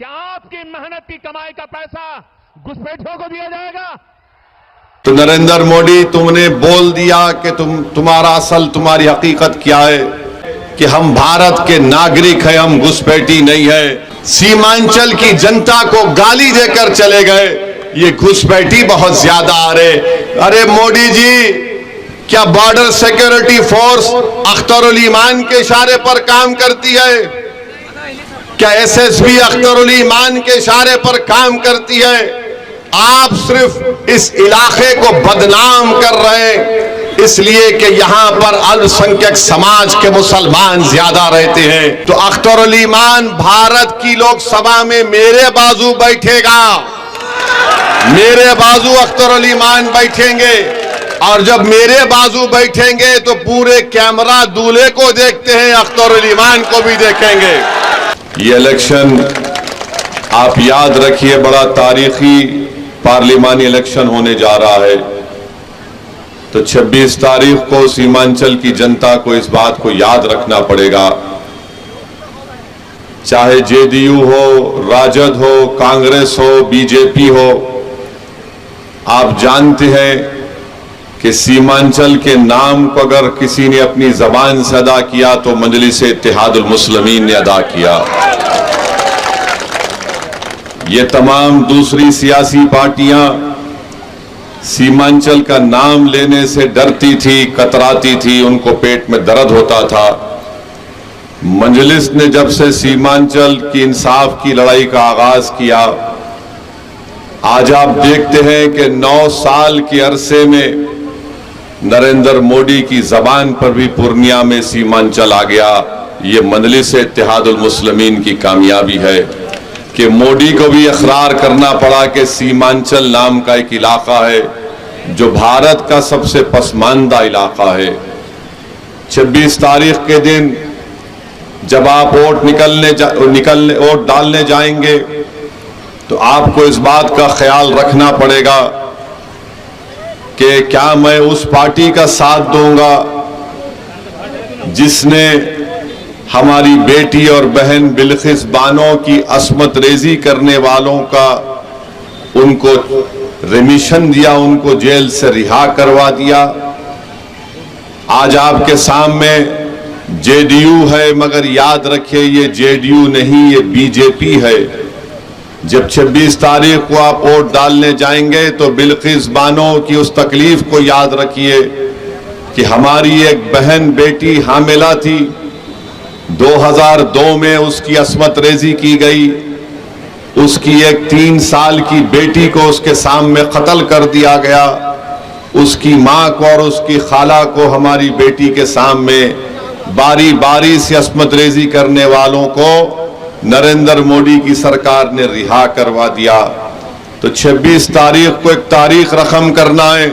क्या आपकी मेहनत की कमाई का पैसा घुसपैठियों को दिया जाएगा? तो नरेंद्र मोदी, तुमने बोल दिया कि तुम्हारी हकीकत क्या है कि हम भारत के नागरिक हैं, हम घुसपैठी नहीं है। सीमांचल की जनता को गाली देकर चले गए, ये घुसपैठी बहुत ज्यादा आ रहे। अरे मोदी जी, क्या बॉर्डर सिक्योरिटी फोर्स अख्तरुल ईमान के इशारे पर काम करती है? क्या एसएसबी अख्तरुल ईमान के इशारे पर काम करती है? आप सिर्फ इस इलाके को बदनाम कर रहे हैं इसलिए कि यहां पर अल्पसंख्यक समाज के मुसलमान ज्यादा रहते हैं। तो अख्तरुल ईमान भारत की लोकसभा में मेरे बाजू बैठेगा, मेरे बाजू अख्तरुल ईमान बैठेंगे, और जब मेरे बाजू बैठेंगे तो पूरे कैमरा दूल्हे को देखते हैं, अख्तरुल ईमान को भी देखेंगे। ये इलेक्शन आप याद रखिए, बड़ा तारीखी पार्लिमानी इलेक्शन होने जा रहा है। तो 26 तारीख को सीमांचल की जनता को इस बात को याद रखना पड़ेगा, चाहे जेडीयू हो, राजद हो, कांग्रेस हो, बीजेपी हो। आप जानते हैं कि सीमांचल के नाम को अगर किसी ने अपनी जबान से अदा किया तो मजलिस इत्तेहादुल मुस्लिमीन ने अदा किया। ये तमाम दूसरी सियासी पार्टियां सीमांचल का नाम लेने से डरती थी, कतराती थी, उनको पेट में दर्द होता था। मजलिस ने जब से सीमांचल की इंसाफ की लड़ाई का आगाज किया, आज आप देखते हैं कि 9 साल के अरसे में नरेंद्र मोदी की जबान पर भी पूर्णिया में सीमांचल आ गया। ये मजलिस इत्तेहादुल मुस्लिमीन की कामयाबी है कि मोदी को भी इकरार करना पड़ा कि सीमांचल नाम का एक इलाका है जो भारत का सबसे पसमानदा इलाका है। 26 तारीख के दिन जब आप वोट डालने जाएंगे तो आपको इस बात का ख्याल रखना पड़ेगा कि क्या मैं उस पार्टी का साथ दूंगा जिसने हमारी बेटी और बहन बिल्किस बानो की अस्मत रेजी करने वालों का उनको रिमिशन दिया, उनको जेल से रिहा करवा दिया। आज आपके सामने जेडीयू है, मगर याद रखिए ये जेडीयू नहीं, ये बीजेपी है। जब 26 तारीख को आप वोट डालने जाएंगे तो बिल्किस बानो की उस तकलीफ को याद रखिए कि हमारी एक बहन बेटी हामिला थी, 2002 में उसकी अस्मत रेजी की गई, उसकी एक 3 साल की बेटी को उसके सामने कत्ल कर दिया गया। उसकी मां को और उसकी खाला को हमारी बेटी के सामने बारी बारी से अस्मत रेजी करने वालों को नरेंद्र मोदी की सरकार ने रिहा करवा दिया। तो 26 तारीख को एक तारीख रकम करना है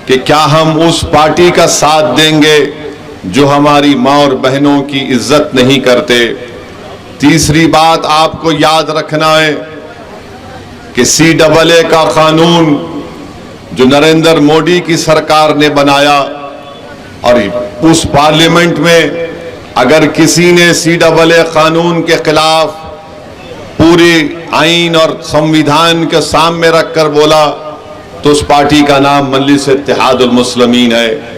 कि क्या हम उस पार्टी का साथ देंगे जो हमारी मां और बहनों की इज्जत नहीं करते। तीसरी बात आपको याद रखना है कि CAA का कानून जो नरेंद्र मोदी की सरकार ने बनाया, और उस पार्लियामेंट में अगर किसी ने CAA कानून के खिलाफ पूरी आईन और संविधान के सामने रखकर बोला तो उस पार्टी का नाम मजलिस इत्तेहादुल मुस्लिमीन है।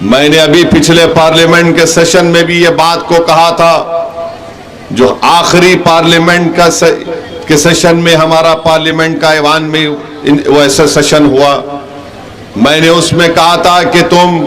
मैंने अभी पिछले पार्लियामेंट के सेशन में भी ये बात को कहा था, जो आखिरी पार्लियामेंट के सेशन में हमारा पार्लियामेंट का ऐवान में वैसे सेशन हुआ, मैंने उसमें कहा था कि तुम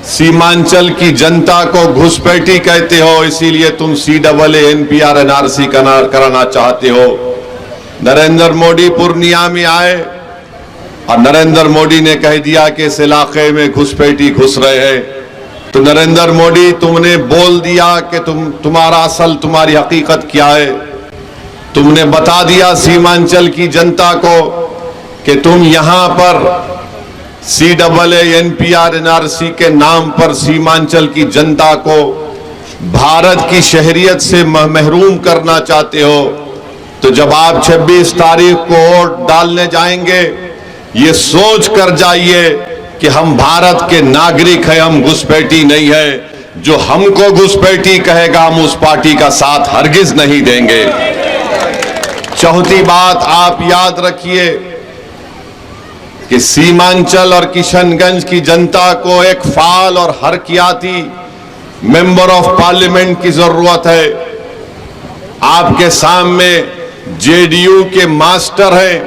सीमांचल की जनता को घुसपैठी कहते हो, इसीलिए तुम CAA NPR NRC कराना चाहते हो। नरेंद्र मोदी पूर्णिया में आए और नरेंद्र मोदी ने कह दिया कि इस इलाके में घुसपैठी घुस रहे हैं। तो नरेंद्र मोदी, तुमने बोल दिया कि तुम्हारी हकीकत क्या है। तुमने बता दिया सीमांचल की जनता को कि तुम यहां पर CAA NPR NRC के नाम पर सीमांचल की जनता को भारत की शहरियत से महरूम करना चाहते हो। तो जब आप 26 तारीख को वोट डालने जाएंगे, ये सोच कर जाइए कि हम भारत के नागरिक हैं, हम घुसपैठी नहीं है। जो हमको घुसपैठी कहेगा हम उस पार्टी का साथ हरगिज नहीं देंगे। चौथी बात आप याद रखिए कि सीमांचल और किशनगंज की जनता को एक फाल और हरकियाती मेंबर ऑफ पार्लियामेंट की जरूरत है। आपके सामने जेडीयू के मास्टर हैं,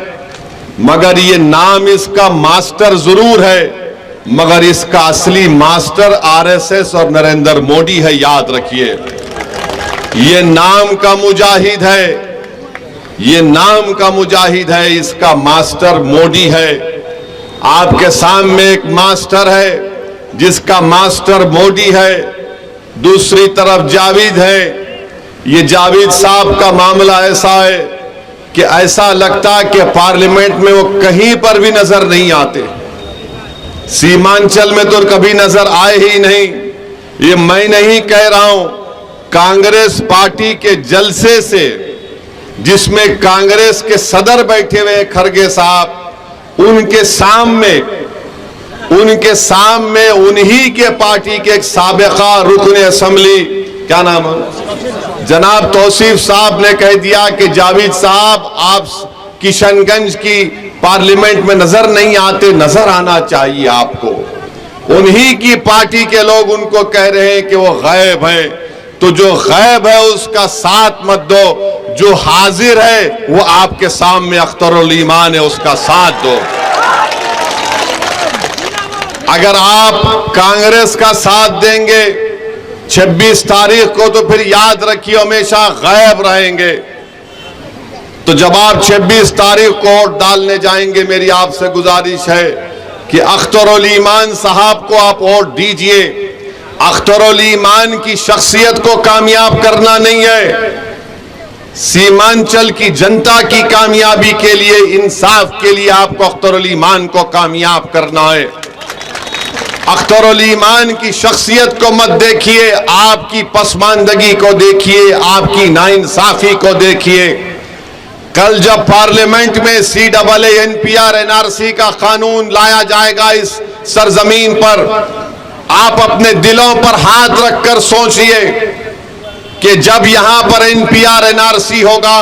मगर ये नाम इसका मास्टर जरूर है, मगर इसका असली मास्टर आरएसएस और नरेंद्र मोदी है। याद रखिए, ये नाम का मुजाहिद है, ये नाम का मुजाहिद है, इसका मास्टर मोदी है। आपके सामने एक मास्टर है जिसका मास्टर मोदी है, दूसरी तरफ जावेद है। ये जावेद साहब का मामला ऐसा है कि ऐसा लगता है कि पार्लियामेंट में वो कहीं पर भी नजर नहीं आते, सीमांचल में तो कभी नजर आए ही नहीं। ये मैं नहीं कह रहा हूं, कांग्रेस पार्टी के जलसे से, जिसमें कांग्रेस के सदर बैठे हुए खड़गे साहब, उनके सामने उन्हीं के पार्टी के एक साबिका रुकने असेंबली, क्या नाम है, जनाब तौसीफ साहब ने कह दिया कि जावेद साहब आप किशनगंज की पार्लियामेंट में नजर नहीं आते, नजर आना चाहिए आपको। उन्हीं की पार्टी के लोग उनको कह रहे हैं कि वो गायब है। तो जो गायब है उसका साथ मत दो, जो हाजिर है वो आपके सामने अख्तरुल ईमान है, उसका साथ दो। अगर आप कांग्रेस का साथ देंगे 26 तारीख को, तो फिर याद रखिए हमेशा गायब रहेंगे। तो जब आप 26 तारीख को वोट डालने जाएंगे, मेरी आपसे गुजारिश है कि अख्तरुल ईमान साहब को आप वोट दीजिए। अख्तरुल ईमान की शख्सियत को कामयाब करना नहीं है, सीमांचल की जनता की कामयाबी के लिए, इंसाफ के लिए आपको अख्तरुल ईमान को कामयाब करना है। अख्तरुल ईमान की शख्सियत को मत देखिए, आपकी पसमानदगी को देखिए, आपकी नाइंसाफी को देखिए। कल जब पार्लियामेंट में CAA NPR NRC का कानून लाया जाएगा इस सरजमीन पर, आप अपने दिलों पर हाथ रखकर सोचिए कि जब यहां पर NPR NRC होगा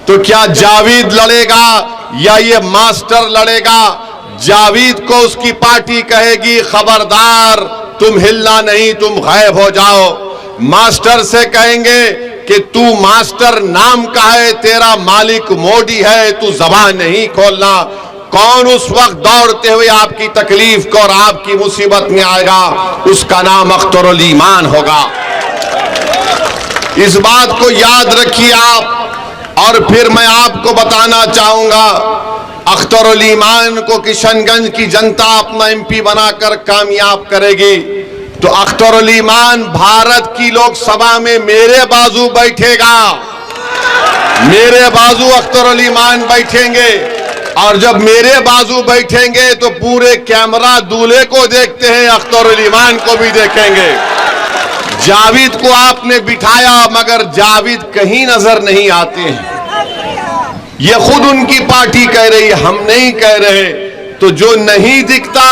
तो क्या जावेद लड़ेगा या ये मास्टर लड़ेगा? जावेद को उसकी पार्टी कहेगी खबरदार तुम हिलना नहीं, तुम गायब हो जाओ। मास्टर से कहेंगे कि तू मास्टर नाम का है, तेरा मालिक मोदी है, तू जबान नहीं खोलना। कौन उस वक्त दौड़ते हुए आपकी तकलीफ को और आपकी मुसीबत में आएगा? उसका नाम अख्तरुल ईमान होगा। इस बात को याद रखिए आप। और फिर मैं आपको बताना चाहूंगा, अख्तरुल ईमान को किशनगंज की जनता अपना MP बनाकर कामयाब करेगी तो अख्तरुल ईमान भारत की लोकसभा में मेरे बाजू बैठेगा, मेरे बाजू अख्तरुल ईमान बैठेंगे। और जब मेरे बाजू बैठेंगे तो पूरे कैमरा दूल्हे को देखते हैं, अख्तरुल ईमान को भी देखेंगे। जावेद को आपने बिठाया मगर जावेद कहीं नजर नहीं आते हैं, ये खुद उनकी पार्टी कह रही है, हम नहीं कह रहे। तो जो नहीं दिखता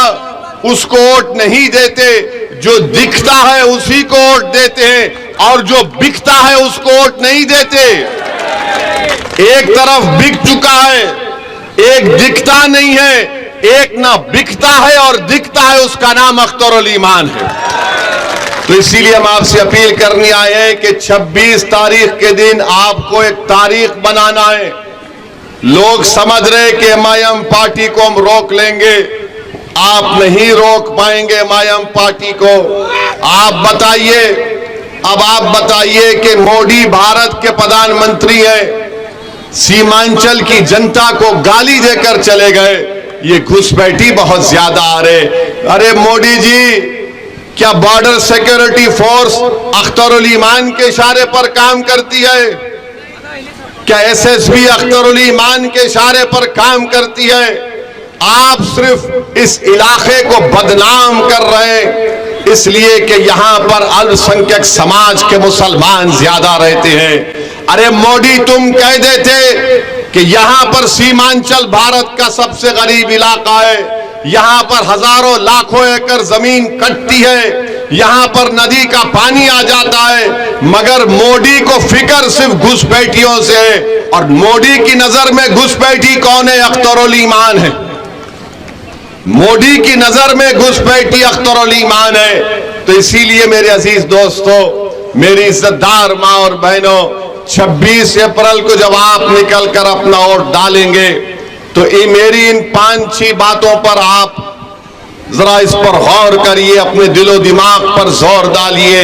उसको वोट नहीं देते, जो दिखता है उसी को वोट देते हैं, और जो बिकता है उसको वोट नहीं देते। एक तरफ बिक चुका है, एक दिखता नहीं है, एक ना बिकता है और दिखता है, उसका नाम अख्तरुल ईमान है। तो इसीलिए हम आपसे अपील करने आए हैं कि 26 तारीख के दिन आपको एक तारीख बनाना है। लोग समझ रहे कि MIM पार्टी को हम रोक लेंगे, आप नहीं रोक पाएंगे MIM पार्टी को। आप बताइए, अब आप बताइए कि मोदी भारत के प्रधानमंत्री हैं, सीमांचल की जनता को गाली देकर चले गए, ये घुसपैठी बहुत ज्यादा आ रहे। अरे मोदी जी, क्या बॉर्डर सिक्योरिटी फोर्स अख्तरुल ईमान के इशारे पर काम करती है? क्या SSB अख्तरुल ईमान के इशारे पर काम करती है? आप सिर्फ इस इलाके को बदनाम कर रहे हैं इसलिए कि यहां पर अल्पसंख्यक समाज के मुसलमान ज्यादा रहते हैं। अरे मोदी, तुम कह देते कि यहां पर सीमांचल भारत का सबसे गरीब इलाका है, यहां पर हजारों लाखों एकड़ जमीन कटती है, यहां पर नदी का पानी आ जाता है, मगर मोदी को फिक्र सिर्फ घुसपैठियों से है। और मोदी की नजर में घुसपैठी कौन है? अख्तरुल ईमान है। मोदी की नजर में घुसपैठी अख्तरुल ईमान है। तो इसीलिए मेरे अजीज दोस्तों, मेरी इज्जतदार मां और बहनों, 26 अप्रैल को जब आप निकलकर अपना वोट डालेंगे तो मेरी इन 5-6 बातों पर आप जरा इस पर गौर करिए, अपने दिलो दिमाग पर जोर डालिए।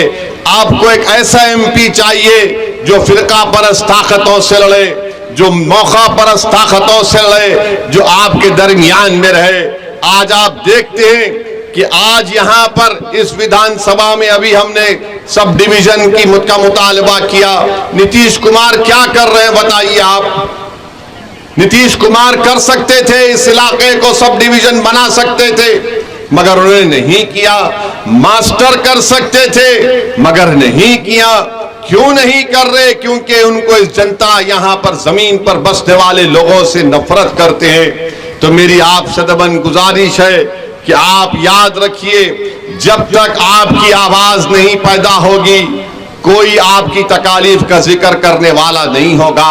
आपको एक ऐसा एमपी चाहिए जो फिरका परस्त ताकतों से लड़े, जो मौका परस्त ताकतों से लड़े, जो आपके दरमियान में रहे। आज आप देखते हैं कि आज यहां पर इस विधानसभा में अभी हमने सब डिवीजन की का मुतालबा किया। नीतीश कुमार क्या कर रहे हैं बताइए आप? नीतीश कुमार कर सकते थे, इस इलाके को सब डिवीजन बना सकते थे, मगर उन्होंने नहीं किया। मास्टर कर सकते थे, मगर नहीं किया। क्यों नहीं कर रहे? क्योंकि उनको इस जनता यहां पर जमीन पर बसने वाले लोगों से नफरत करते हैं। तो मेरी आप सदबन गुजारिश है कि आप याद रखिए, जब तक आपकी आवाज नहीं पैदा होगी, कोई आपकी तकालीफ का जिक्र करने वाला नहीं होगा।